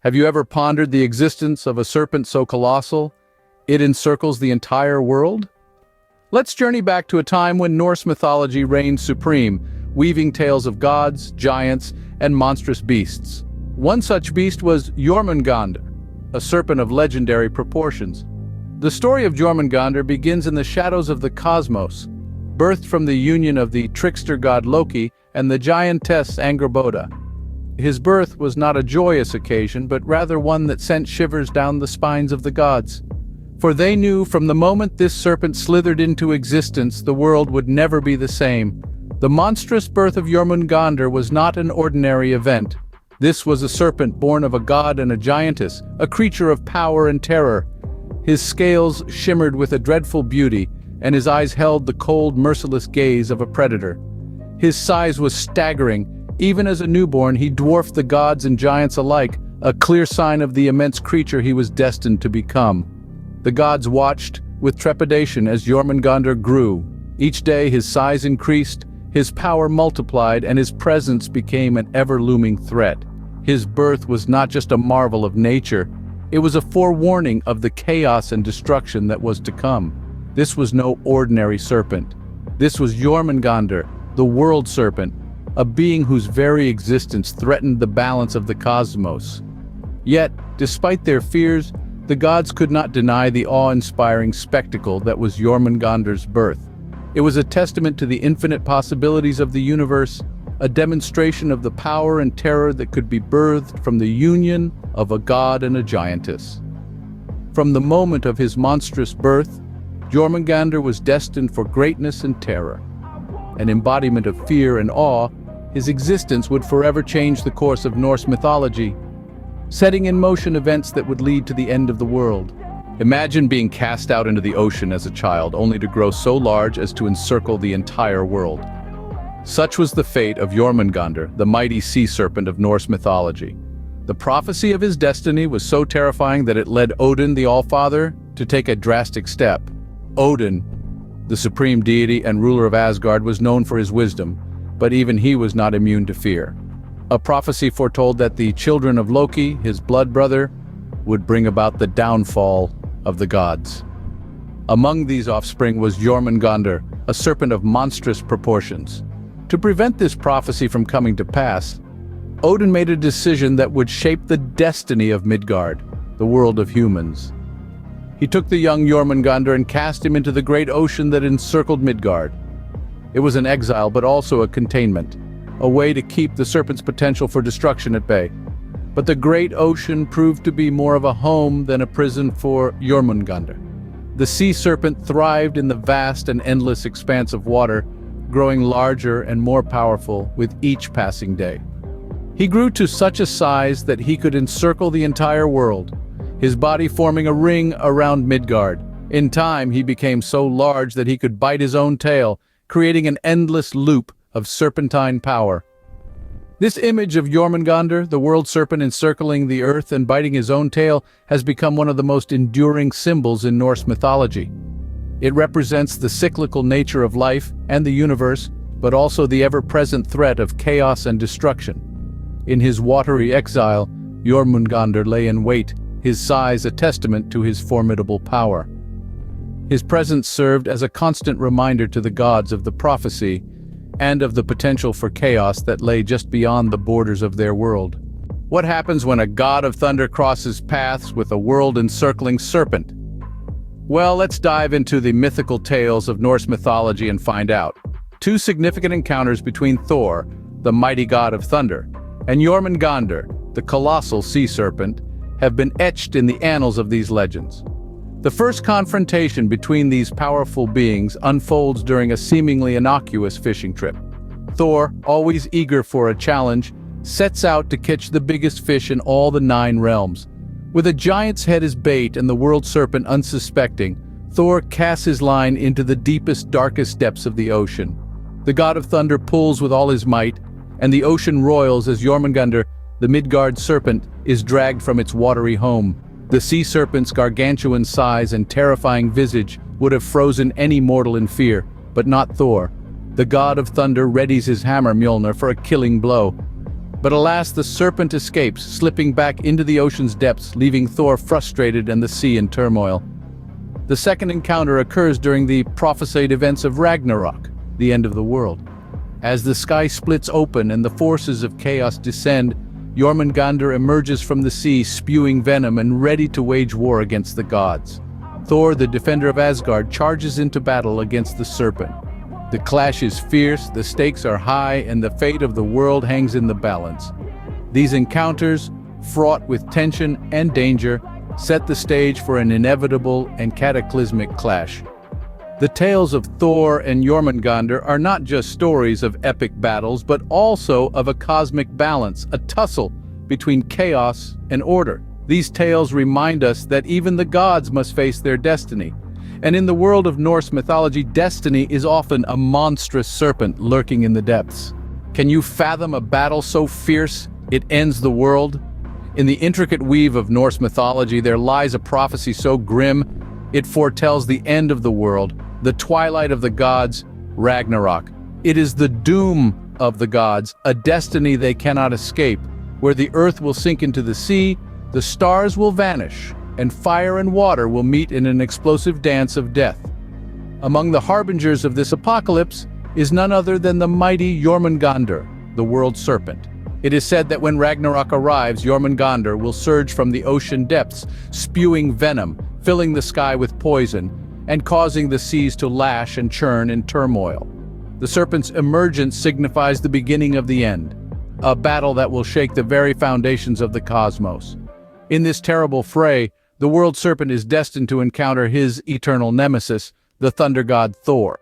Have you ever pondered the existence of a serpent so colossal, it encircles the entire world? Let's journey back to a time when Norse mythology reigned supreme, weaving tales of gods, giants, and monstrous beasts. One such beast was Jörmungandr, a serpent of legendary proportions. The story of Jörmungandr begins in the shadows of the cosmos, birthed from the union of the trickster god Loki and the giantess Angrboda. His birth was not a joyous occasion, but rather one that sent shivers down the spines of the gods. For they knew from the moment this serpent slithered into existence, the world would never be the same. The monstrous birth of Jörmungandr was not an ordinary event. This was a serpent born of a god and a giantess, a creature of power and terror. His scales shimmered with a dreadful beauty, and his eyes held the cold, merciless gaze of a predator. His size was staggering. Even as a newborn, he dwarfed the gods and giants alike, a clear sign of the immense creature he was destined to become. The gods watched with trepidation as Jörmungandr grew. Each day his size increased, his power multiplied, and his presence became an ever-looming threat. His birth was not just a marvel of nature, it was a forewarning of the chaos and destruction that was to come. This was no ordinary serpent. This was Jörmungandr, the world serpent, a being whose very existence threatened the balance of the cosmos. Yet, despite their fears, the gods could not deny the awe-inspiring spectacle that was Jörmungandr's birth. It was a testament to the infinite possibilities of the universe, a demonstration of the power and terror that could be birthed from the union of a god and a giantess. From the moment of his monstrous birth, Jörmungandr was destined for greatness and terror. An embodiment of fear and awe, his existence would forever change the course of Norse mythology, setting in motion events that would lead to the end of the world. Imagine being cast out into the ocean as a child, only to grow so large as to encircle the entire world. Such was the fate of Jörmungandr, the mighty sea serpent of Norse mythology. The prophecy of his destiny was so terrifying that it led Odin, the Allfather, to take a drastic step. Odin, the supreme deity and ruler of Asgard, was known for his wisdom, but even he was not immune to fear. A prophecy foretold that the children of Loki, his blood brother, would bring about the downfall of the gods. Among these offspring was Jörmungandr, a serpent of monstrous proportions. To prevent this prophecy from coming to pass, Odin made a decision that would shape the destiny of Midgard, the world of humans. He took the young Jörmungandr and cast him into the great ocean that encircled Midgard. It was an exile, but also a containment, a way to keep the serpent's potential for destruction at bay. But the great ocean proved to be more of a home than a prison for Jörmungandr. The sea serpent thrived in the vast and endless expanse of water, growing larger and more powerful with each passing day. He grew to such a size that he could encircle the entire world, his body forming a ring around Midgard. In time, he became so large that he could bite his own tail, creating an endless loop of serpentine power. This image of Jörmungandr, the world serpent encircling the earth and biting his own tail, has become one of the most enduring symbols in Norse mythology. It represents the cyclical nature of life and the universe, but also the ever-present threat of chaos and destruction. In his watery exile, Jörmungandr lay in wait, his size a testament to his formidable power. His presence served as a constant reminder to the gods of the prophecy and of the potential for chaos that lay just beyond the borders of their world. What happens when a god of thunder crosses paths with a world-encircling serpent? Well, let's dive into the mythical tales of Norse mythology and find out. Two significant encounters between Thor, the mighty god of thunder, and Jörmungandr, the colossal sea serpent, have been etched in the annals of these legends. The first confrontation between these powerful beings unfolds during a seemingly innocuous fishing trip. Thor, always eager for a challenge, sets out to catch the biggest fish in all the 9 realms. With a giant's head as bait and the world serpent unsuspecting, Thor casts his line into the deepest, darkest depths of the ocean. The god of thunder pulls with all his might, and the ocean roils as Jörmungandr, the Midgard serpent, is dragged from its watery home. The sea serpent's gargantuan size and terrifying visage would have frozen any mortal in fear, but not Thor. The god of thunder readies his hammer Mjolnir for a killing blow. But alas, the serpent escapes, slipping back into the ocean's depths, leaving Thor frustrated and the sea in turmoil. The second encounter occurs during the prophesied events of Ragnarok, the end of the world. As the sky splits open and the forces of chaos descend, Jörmungandr emerges from the sea, spewing venom and ready to wage war against the gods. Thor, the defender of Asgard, charges into battle against the serpent. The clash is fierce, the stakes are high, and the fate of the world hangs in the balance. These encounters, fraught with tension and danger, set the stage for an inevitable and cataclysmic clash. The tales of Thor and Jörmungandr are not just stories of epic battles, but also of a cosmic balance, a tussle between chaos and order. These tales remind us that even the gods must face their destiny. And in the world of Norse mythology, destiny is often a monstrous serpent lurking in the depths. Can you fathom a battle so fierce it ends the world? In the intricate weave of Norse mythology, there lies a prophecy so grim it foretells the end of the world, the twilight of the gods, Ragnarok. It is the doom of the gods, a destiny they cannot escape, where the earth will sink into the sea, the stars will vanish, and fire and water will meet in an explosive dance of death. Among the harbingers of this apocalypse is none other than the mighty Jörmungandr, the world serpent. It is said that when Ragnarok arrives, Jörmungandr will surge from the ocean depths, spewing venom, filling the sky with poison, and causing the seas to lash and churn in turmoil. The serpent's emergence signifies the beginning of the end, a battle that will shake the very foundations of the cosmos. In this terrible fray, the world serpent is destined to encounter his eternal nemesis, the thunder god Thor.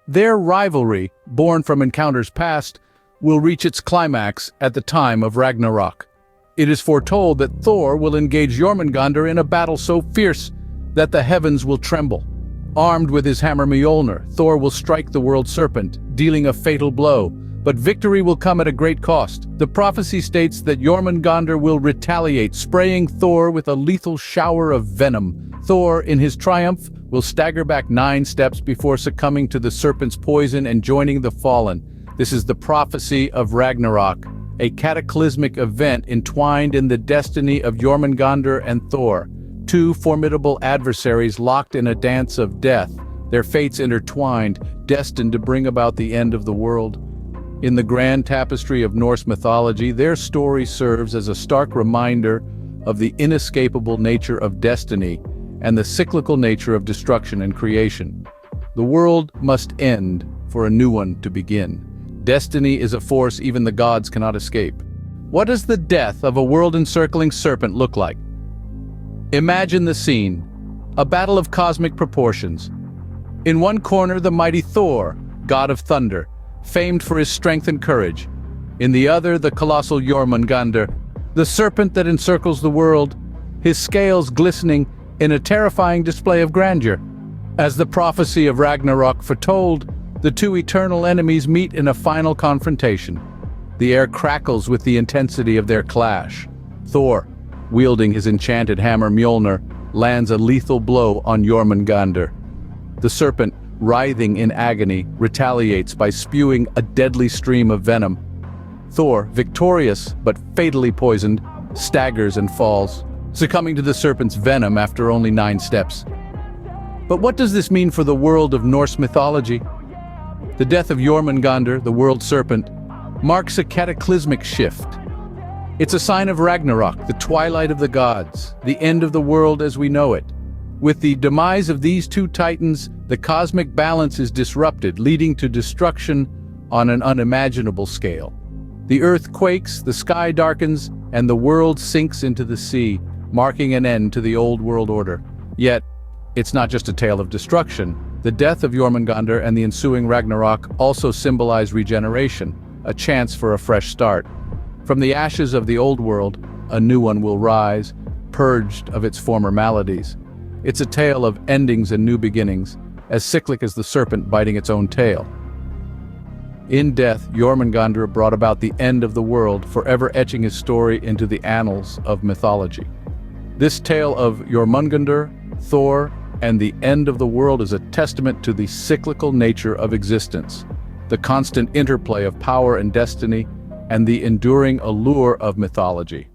Their rivalry, born from encounters past, will reach its climax at the time of Ragnarok. It is foretold that Thor will engage Jörmungandr in a battle so fierce that the heavens will tremble. Armed with his hammer Mjolnir, Thor will strike the world serpent, dealing a fatal blow. But victory will come at a great cost. The prophecy states that Jörmungandr will retaliate, spraying Thor with a lethal shower of venom. Thor, in his triumph, will stagger back 9 steps before succumbing to the serpent's poison and joining the fallen. This is the prophecy of Ragnarok, a cataclysmic event entwined in the destiny of Jörmungandr and Thor, 2 formidable adversaries locked in a dance of death, their fates intertwined, destined to bring about the end of the world. In the grand tapestry of Norse mythology, their story serves as a stark reminder of the inescapable nature of destiny and the cyclical nature of destruction and creation. The world must end for a new one to begin. Destiny is a force even the gods cannot escape. What does the death of a world-encircling serpent look like? Imagine the scene, a battle of cosmic proportions. In one corner, the mighty Thor, god of thunder, famed for his strength and courage. In the other, the colossal Jörmungandr, the serpent that encircles the world, his scales glistening in a terrifying display of grandeur. As the prophecy of Ragnarok foretold, the 2 eternal enemies meet in a final confrontation. The air crackles with the intensity of their clash. Thor, wielding his enchanted hammer Mjolnir, lands a lethal blow on Jörmungandr. The serpent, writhing in agony, retaliates by spewing a deadly stream of venom. Thor, victorious but fatally poisoned, staggers and falls, succumbing to the serpent's venom after only 9 steps. But what does this mean for the world of Norse mythology? The death of Jörmungandr, the world serpent, marks a cataclysmic shift. It's a sign of Ragnarok, the twilight of the gods, the end of the world as we know it. With the demise of these 2 titans, the cosmic balance is disrupted, leading to destruction on an unimaginable scale. The earth quakes, the sky darkens, and the world sinks into the sea, marking an end to the old world order. Yet, it's not just a tale of destruction. The death of Jörmungandr and the ensuing Ragnarok also symbolize regeneration, a chance for a fresh start. From the ashes of the old world, a new one will rise, purged of its former maladies. It's a tale of endings and new beginnings, as cyclic as the serpent biting its own tail. In death, Jörmungandr brought about the end of the world, forever etching his story into the annals of mythology. This tale of Jörmungandr, Thor, and the end of the world is a testament to the cyclical nature of existence, the constant interplay of power and destiny, and the enduring allure of mythology.